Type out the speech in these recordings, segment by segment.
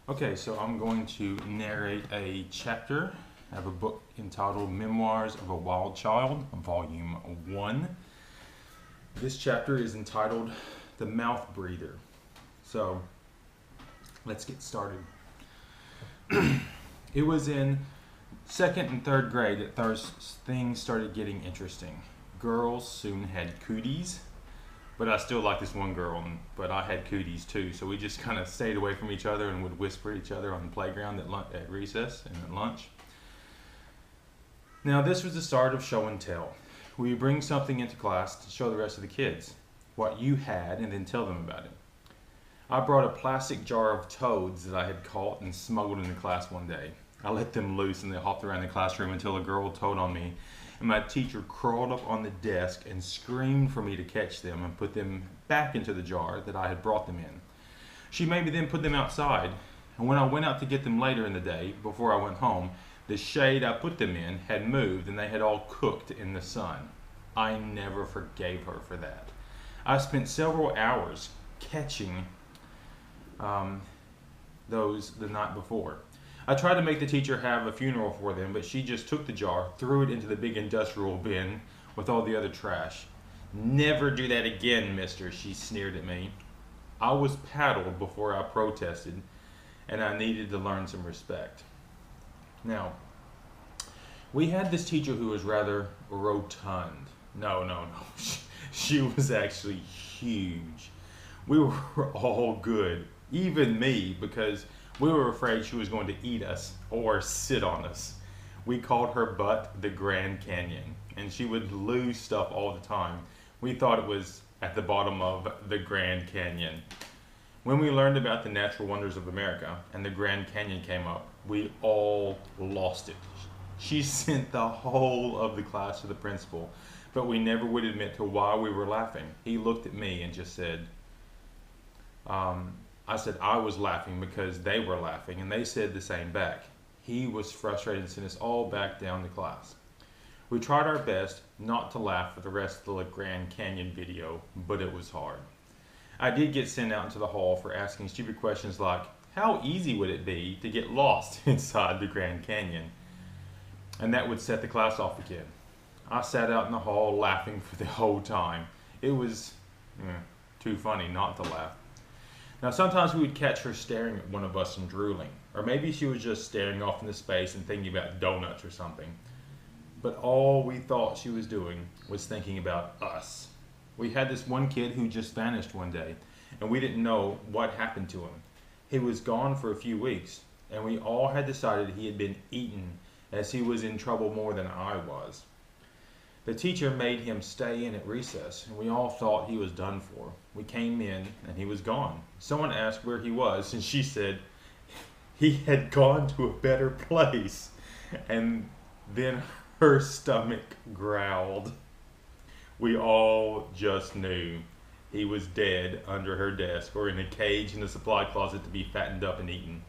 Okay, so I'm going to narrate a chapter. I have a book entitled Memoirs of a Wild Child, Volume 1. This chapter is entitled The Mouth Breather. So, let's get started. It was in second and third grade that things started getting interesting. Girls soon had cooties, but I still liked this one girl, but I had cooties too, so we just kind of stayed away from each other and would whisper at each other on the playground at recess and at lunch. Now, this was the start of show and tell. We would bring something into class to show the rest of the kids what you had and then tell them about it. I brought a plastic jar of toads that I had caught and smuggled into class one day. I let them loose and they hopped around the classroom until a girl toed on me, and my teacher crawled up on the desk and screamed for me to catch them and put them back into the jar that I had brought them in. She made me then put them outside, and when I went out to get them later in the day, before I went home, the shade I put them in had moved and they had all cooked in the sun. I never forgave her for that. I spent several hours catching those the night before. I tried to make the teacher have a funeral for them, but she just took the jar, threw it into the big industrial bin with all the other trash. "Never do that again, mister," she sneered at me. I was paddled before I protested, and I needed to learn some respect. Now, we had this teacher who was rather rotund. No. She was actually huge. We were all good, even me, because we were afraid she was going to eat us or sit on us. We called her butt the Grand Canyon, and she would lose stuff all the time. We thought it was at the bottom of the Grand Canyon. When we learned about the natural wonders of America and the Grand Canyon came up, we all lost it. She sent the whole of the class to the principal, but we never would admit to why we were laughing. He looked at me and just said, I said I was laughing because they were laughing, and they said the same back. He was frustrated and sent us all back down to class. We tried our best not to laugh for the rest of the Grand Canyon video, but it was hard. I did get sent out into the hall for asking stupid questions like, how easy would it be to get lost inside the Grand Canyon? And that would set the class off again. I sat out in the hall laughing for the whole time. It was too funny not to laugh. Now, sometimes we would catch her staring at one of us and drooling, or maybe she was just staring off into space and thinking about donuts or something. But all we thought she was doing was thinking about us. We had this one kid who just vanished one day, and we didn't know what happened to him. He was gone for a few weeks, and we all had decided he had been eaten, as he was in trouble more than I was. The teacher made him stay in at recess, and we all thought he was done for. We came in, and he was gone. Someone asked where he was, and she said he had gone to a better place. And then her stomach growled. We all just knew he was dead under her desk or in a cage in the supply closet to be fattened up and eaten.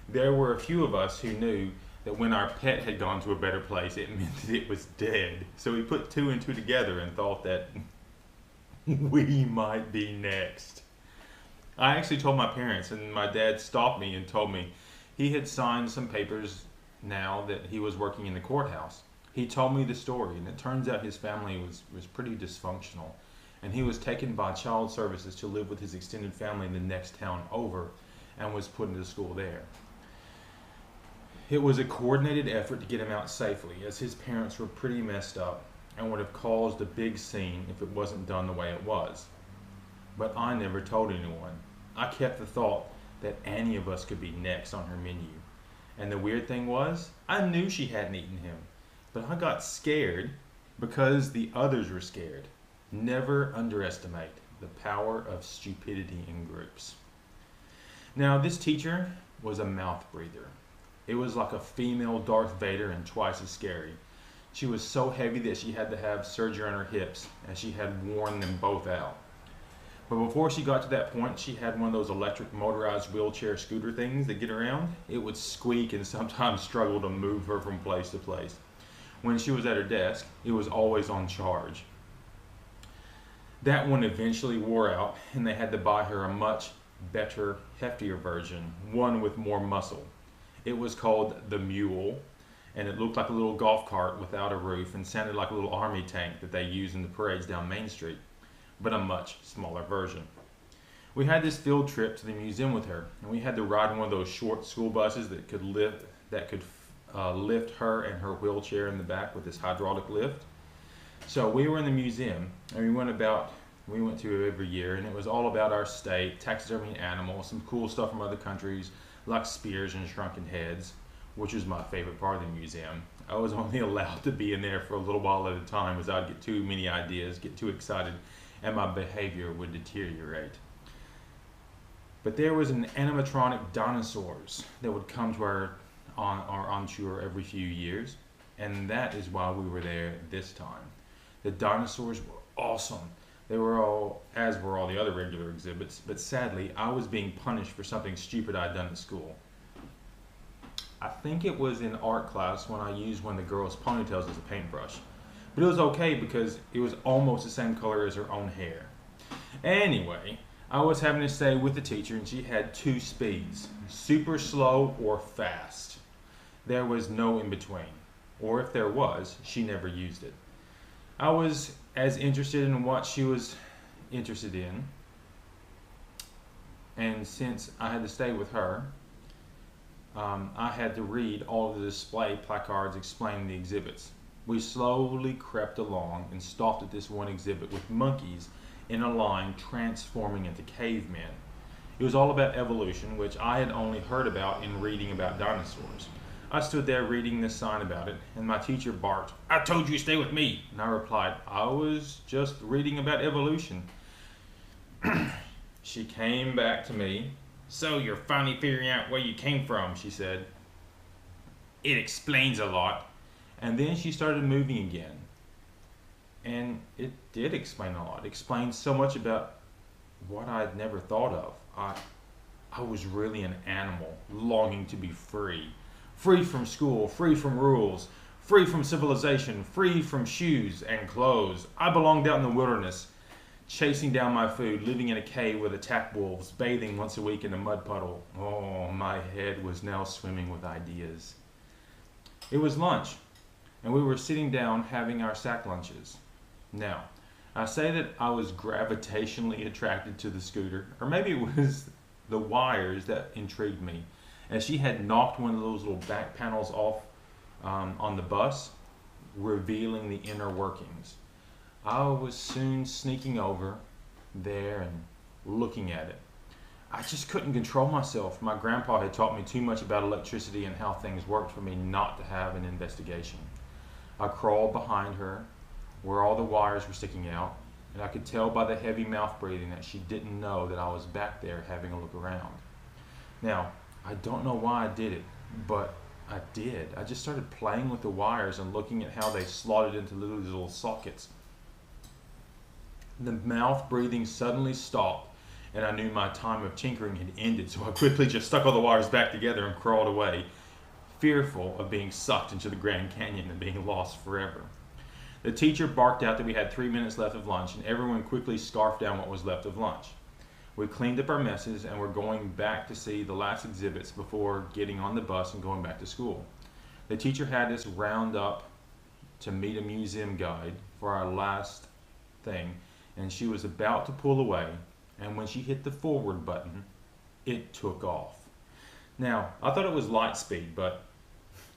There were a few of us who knew that when our pet had gone to a better place, it meant that it was dead. So we put two and two together and thought that we might be next. I actually told my parents, and my dad stopped me and told me he had signed some papers now that he was working in the courthouse. He told me the story, and it turns out his family was pretty dysfunctional, and he was taken by child services to live with his extended family in the next town over and was put into school there. It was a coordinated effort to get him out safely, as his parents were pretty messed up and would have caused a big scene if it wasn't done the way it was. But I never told anyone. I kept the thought that any of us could be next on her menu. And the weird thing was, I knew she hadn't eaten him, but I got scared because the others were scared. Never underestimate the power of stupidity in groups. Now, this teacher was a mouth breather. It was like a female Darth Vader and twice as scary. She was so heavy that she had to have surgery on her hips, as she had worn them both out. But before she got to that point, she had one of those electric motorized wheelchair scooter things that get around. It would squeak and sometimes struggle to move her from place to place. When she was at her desk, it was always on charge. That one eventually wore out, and they had to buy her a much better, heftier version, one with more muscle. It was called the Mule, and it looked like a little golf cart without a roof and sounded like a little army tank that they use in the parades down Main Street, but a much smaller version. We had this field trip to the museum with her, and we had to ride in one of those short school buses that could lift her and her wheelchair in the back with this hydraulic lift. So we were in the museum, and we went to it every year, and it was all about our state, taxidermy animals, some cool stuff from other countries, like spears and shrunken heads, which was my favorite part of the museum. I was only allowed to be in there for a little while at a time, as I'd get too many ideas, get too excited, and my behavior would deteriorate. But there was an animatronic dinosaurs that would come to on tour every few years, and that is why we were there this time. The dinosaurs were awesome. They were all, as were all the other regular exhibits, but sadly, I was being punished for something stupid I'd done at school. I think it was in art class when I used one of the girls' ponytails as a paintbrush. But it was okay because it was almost the same color as her own hair. Anyway, I was having to stay with the teacher, and she had two speeds, super slow or fast. There was no in between, or if there was, she never used it. I was as interested in what she was interested in, and since I had to stay with her, I had to read all of the display placards explaining the exhibits. We slowly crept along and stopped at this one exhibit with monkeys in a line transforming into cavemen. It was all about evolution, which I had only heard about in reading about dinosaurs. I stood there reading this sign about it, and my teacher barked, "I told you to stay with me!" And I replied, "I was just reading about evolution." She came back to me. "So you're finally figuring out where you came from," she said. "It explains a lot." And then she started moving again. And it did explain a lot. It explained so much about what I'd never thought of. I was really an animal, longing to be free. Free from school, free from rules, free from civilization, free from shoes and clothes. I belonged out in the wilderness, chasing down my food, living in a cave with attack wolves, bathing once a week in a mud puddle. Oh, my head was now swimming with ideas. It was lunch, and we were sitting down having our sack lunches. Now, I say that I was gravitationally attracted to the scooter, or maybe it was the wires that intrigued me, as she had knocked one of those little back panels off on the bus, revealing the inner workings. I was soon sneaking over there and looking at it. I just couldn't control myself. My grandpa had taught me too much about electricity and how things worked for me not to have an investigation. I crawled behind her where all the wires were sticking out, and I could tell by the heavy mouth breathing that she didn't know that I was back there having a look around. Now, I don't know why I did it, but I did. I just started playing with the wires and looking at how they slotted into little sockets. The mouth breathing suddenly stopped, and I knew my time of tinkering had ended, so I quickly just stuck all the wires back together and crawled away, fearful of being sucked into the Grand Canyon and being lost forever. The teacher barked out that we had 3 minutes left of lunch, and everyone quickly scarfed down what was left of lunch. We cleaned up our messes and were going back to see the last exhibits before getting on the bus and going back to school. The teacher had us round up to meet a museum guide for our last thing, and she was about to pull away, and when she hit the forward button, it took off. Now, I thought it was light speed, but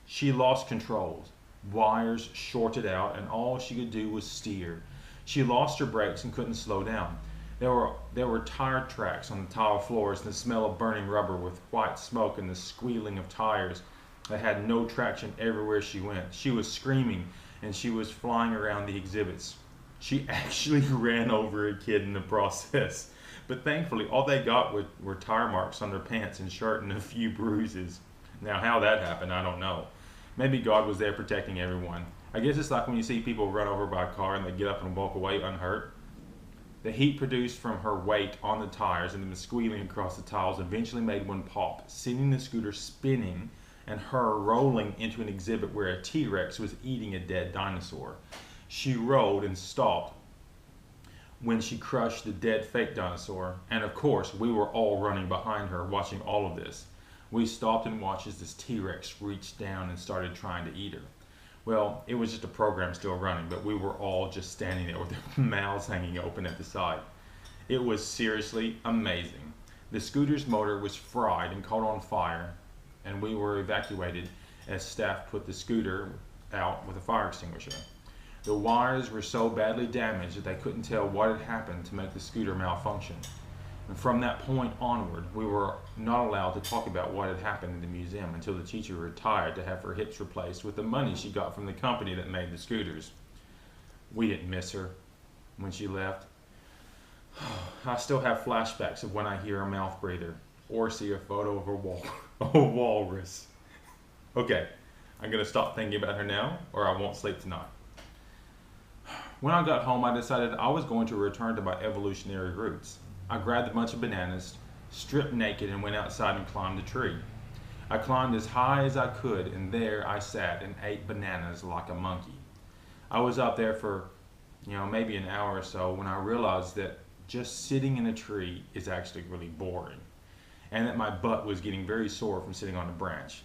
she lost control. Wires shorted out, and all she could do was steer. She lost her brakes and couldn't slow down. There were tire tracks on the tile floors, and the smell of burning rubber with white smoke and the squealing of tires that had no traction everywhere she went. She was screaming, and she was flying around the exhibits. She actually ran over a kid in the process. But thankfully, all they got were tire marks on their pants and shirt and a few bruises. Now, how that happened, I don't know. Maybe God was there protecting everyone. I guess it's like when you see people run over by a car and they get up and walk away unhurt. The heat produced from her weight on the tires and the squealing across the tiles eventually made one pop, sending the scooter spinning and her rolling into an exhibit where a T-Rex was eating a dead dinosaur. She rolled and stopped when she crushed the dead fake dinosaur, and of course we were all running behind her watching all of this. We stopped and watched as this T-Rex reached down and started trying to eat her. Well, it was just a program still running, but we were all just standing there with our mouths hanging open at the side. It was seriously amazing. The scooter's motor was fried and caught on fire, and we were evacuated as staff put the scooter out with a fire extinguisher. The wires were so badly damaged that they couldn't tell what had happened to make the scooter malfunction. And from that point onward, we were not allowed to talk about what had happened in the museum until the teacher retired to have her hips replaced with the money she got from the company that made the scooters. We didn't miss her when she left. I still have flashbacks of when I hear a mouth breather or see a photo of a walrus. Okay, I'm going to stop thinking about her now or I won't sleep tonight. When I got home, I decided I was going to return to my evolutionary roots. I grabbed a bunch of bananas, stripped naked, and went outside and climbed a tree. I climbed as high as I could, and there I sat and ate bananas like a monkey. I was up there for, maybe an hour or so when I realized that just sitting in a tree is actually really boring, and that my butt was getting very sore from sitting on a branch.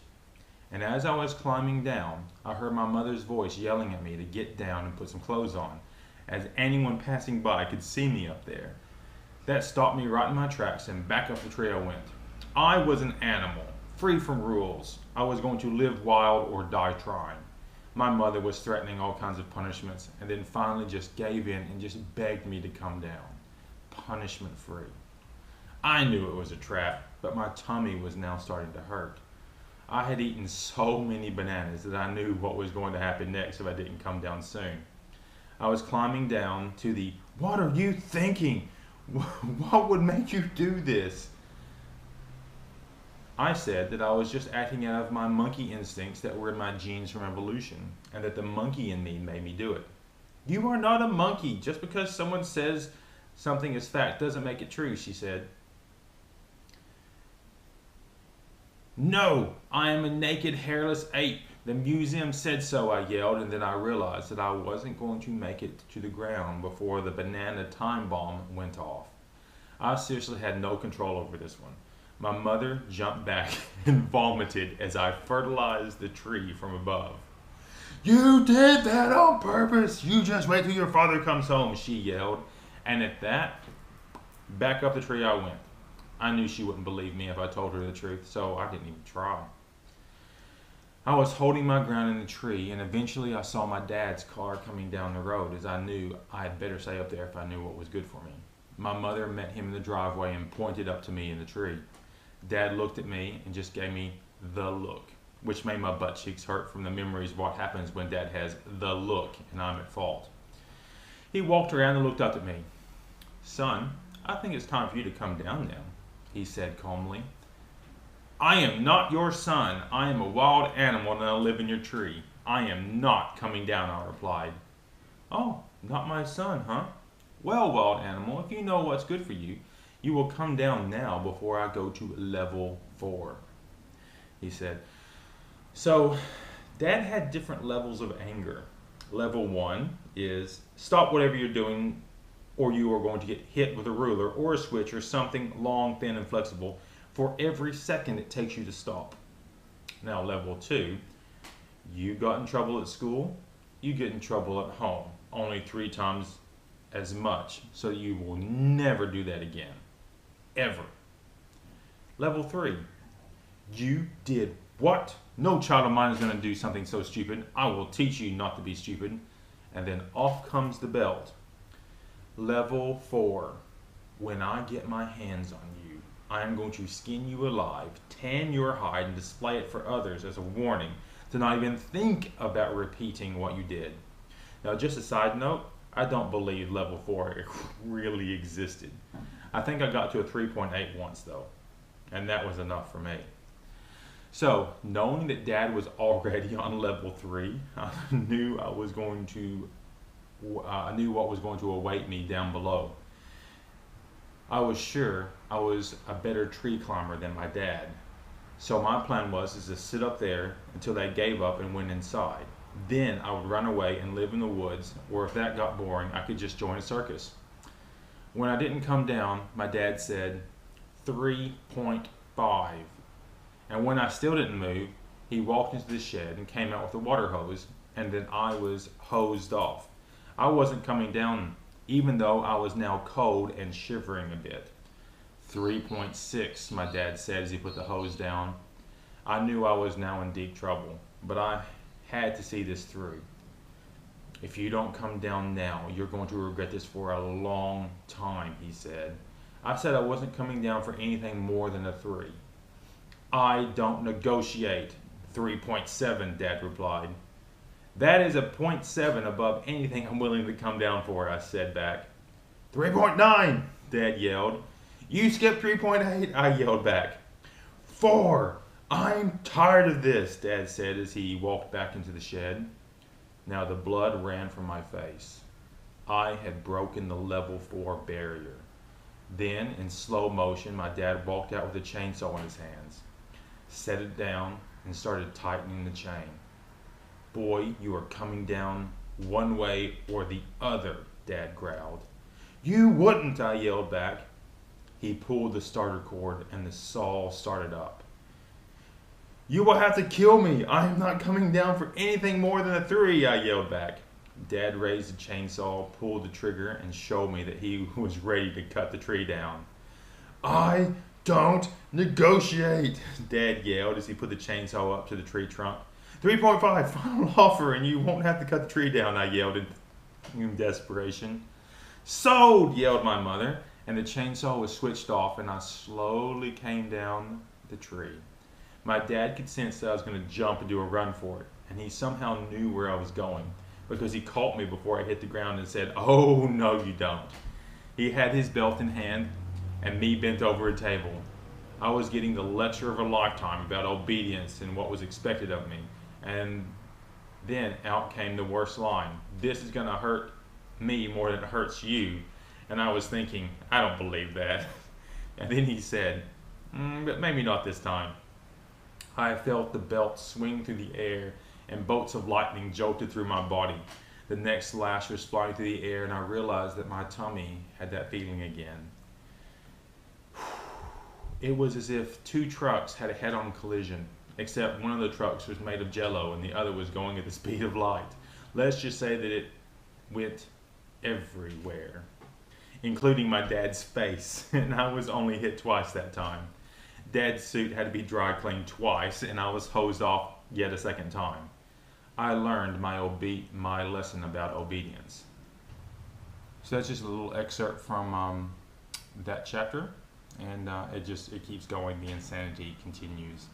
And as I was climbing down, I heard my mother's voice yelling at me to get down and put some clothes on, as anyone passing by could see me up there. That stopped me right in my tracks, and back up the tree I went. I was an animal, free from rules. I was going to live wild or die trying. My mother was threatening all kinds of punishments, and then finally just gave in and just begged me to come down, punishment free. I knew it was a trap, but my tummy was now starting to hurt. I had eaten so many bananas that I knew what was going to happen next if I didn't come down soon. I was climbing down to the, "What are you thinking? What would make you do this?" I said that I was just acting out of my monkey instincts that were in my genes from evolution, and that the monkey in me made me do it. "You are not a monkey. Just because someone says something is fact doesn't make it true," she said. "No, I am a naked, hairless ape. The museum said so," I yelled, and then I realized that I wasn't going to make it to the ground before the banana time bomb went off. I seriously had no control over this one. My mother jumped back and vomited as I fertilized the tree from above. "You did that on purpose. You just wait till your father comes home," she yelled. And at that, back up the tree I went. I knew she wouldn't believe me if I told her the truth, so I didn't even try. I was holding my ground in the tree, and eventually I saw my dad's car coming down the road, as I knew I had better stay up there if I knew what was good for me. My mother met him in the driveway and pointed up to me in the tree. Dad looked at me and just gave me the look, which made my butt cheeks hurt from the memories of what happens when Dad has the look and I'm at fault. He walked around and looked up at me. "Son, I think it's time for you to come down now," he said calmly. "I am not your son. I am a wild animal and I live in your tree. I am not coming down," I replied. "Oh, not my son, huh? Well, wild animal, if you know what's good for you, you will come down now before I go to level 4, he said. So, Dad had different levels of anger. Level 1 is stop whatever you're doing or you are going to get hit with a ruler or a switch or something long, thin, and flexible for every second it takes you to stop. Now, level 2, you got in trouble at school, you get in trouble at home, only 3 times as much, so you will never do that again, ever. Level 3, you did what? No child of mine is going to do something so stupid. I will teach you not to be stupid. And then off comes the belt. Level 4, when I get my hands on you, I am going to skin you alive, tan your hide, and display it for others as a warning to not even think about repeating what you did. Now, just a side note, I don't believe level 4 really existed. I think I got to a 3.8 once though, and that was enough for me. So, knowing that Dad was already on level 3, I knew what was going to await me down below. I was sure I was a better tree climber than my dad. So my plan was to sit up there until they gave up and went inside. Then I would run away and live in the woods, or if that got boring, I could just join a circus. When I didn't come down, my dad said 3.5. And when I still didn't move, he walked into the shed and came out with a water hose, and then I was hosed off. I wasn't coming down, even though I was now cold and shivering a bit. 3.6, my dad said as he put the hose down. I knew I was now in deep trouble, but I had to see this through. If you don't come down now, you're going to regret this for a long time, he said. I said I wasn't coming down for anything more than a 3. I don't negotiate. 3.7, Dad replied. That is a .7 above anything I'm willing to come down for, I said back. 3.9, Dad yelled. You skipped 3.8, I yelled back. 4, I'm tired of this, Dad said as he walked back into the shed. Now the blood ran from my face. I had broken the level 4 barrier. Then, in slow motion, my dad walked out with a chainsaw in his hands, set it down, and started tightening the chain. Boy, you are coming down one way or the other, Dad growled. You wouldn't, I yelled back. He pulled the starter cord and the saw started up. You will have to kill me. I am not coming down for anything more than a 3, I yelled back. Dad raised the chainsaw, pulled the trigger, and showed me that he was ready to cut the tree down. I don't negotiate, Dad yelled as he put the chainsaw up to the tree trunk. 3.5, final offer, and you won't have to cut the tree down, I yelled in desperation. Sold, yelled my mother, and the chainsaw was switched off, and I slowly came down the tree. My dad could sense that I was going to jump and do a run for it, and he somehow knew where I was going because he caught me before I hit the ground and said, "Oh, no, you don't." He had his belt in hand and me bent over a table. I was getting the lecture of a lifetime about obedience and what was expected of me. And then out came the worst line. This is going to hurt me more than it hurts you. And I was thinking, I don't believe that. And then he said, but maybe not this time. I felt the belt swing through the air and bolts of lightning jolted through my body. The next lash was flying through the air and I realized that my tummy had that feeling again. It was as if 2 trucks had a head-on collision, except one of the trucks was made of jello and the other was going at the speed of light. Let's just say that it went everywhere, including my dad's face, and I was only hit twice that time. Dad's suit had to be dry cleaned twice, and I was hosed off yet a second time. I learned my lesson about obedience. So that's just a little excerpt from that chapter, and it keeps going. The insanity continues.